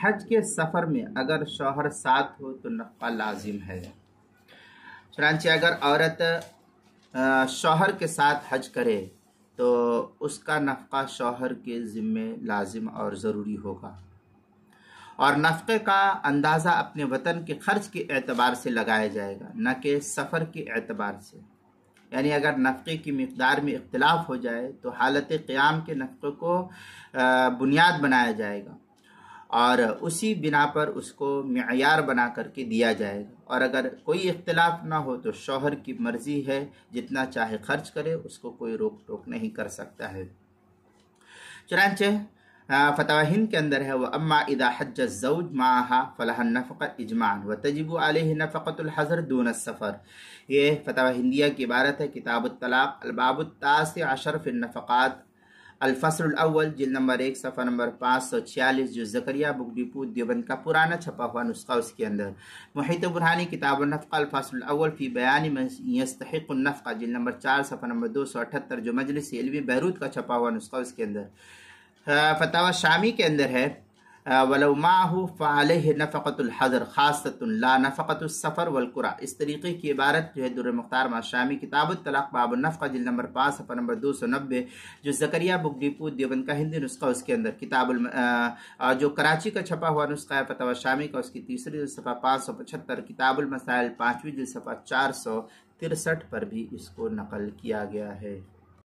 حج کے سفر میں اگر شوہر ساتھ ہو تو نفقہ لازم ہے۔ چنانچہ اگر عورت شوہر کے ساتھ حج کرے تو اس کا نفقہ شوہر کے ذمے لازم اور ضروری ہوگا، اور نفقے کا اندازہ اپنے وطن کے خرچ کے اعتبار سے لگایا جائے گا، نہ کہ سفر کے اعتبار سے۔ یعنی اگر نفقے کی مقدار میں اختلاف ہو جائے تو حالت قیام کے نفقے کو بنیاد بنایا جائے گا اور اسی بنا پر اس کو معیار بنا کر کے دیا جائے گا، اور اگر کوئی اختلاف نہ ہو تو شوہر کی مرضی ہے، جتنا چاہے خرچ کرے، اس کو کوئی روک ٹوک نہیں کر سکتا ہے۔ چنانچہ فتویٰ ہند کے اندر ہے وَأَمَّا إِذَا حَجَّ الزَّوْجُ مَعَهَا فَلَهَا النَّفَقَةُ إِجْمَاعًا وَتَجِبُ عَلَيْهِ نَفَقَةُ الْحَضْرِ دُونَ السَّفَرِ۔ یہ فتویٰ ہندیہ کی عبارت ہے، کتاب الطلاق الباب التاسع عشر فی النفقات، الفصل الاول، جلد نمبر 1، صفحہ نمبر 546، جو زکریا بک ڈپو دیوبند کا پرانا چھپا ہوا نسخہ اس کے اندر۔ محیط برہانی کتاب النفقہ الفصل الاول فی بیان من یستحق النفقہ، جلد نمبر 4، صفحہ نمبر 278، جو مجلس علمی بیروت کا چھپا ہوا نسخہ اس کے اندر۔ فتاوی شامی کے اندر ہے وَلَوْ مَعَهُ فَعَلَيْهِ نَفَقَةُ الْحَضْرِ خَاصَّةٌ لَا نَفَقَةُ السَّفَرِ وَالْقُرَى۔ اس طریقے کی عبارت جو ہے در مختار شامی کتاب الطلاق باب النفقہ، جلد نمبر 5، صفحہ نمبر 290، جو زکریا بک ڈپو دیوبند کا ہندی نسخہ اس کے اندر، کتاب جو کراچی کا چھپا ہوا نسخہ ہے فتاوی شامی کا، اس کی تیسری جلد صفحہ 575، کتاب المسائل 5ویں جلد صفحہ 463 پر بھی اس کو نقل کیا گیا ہے۔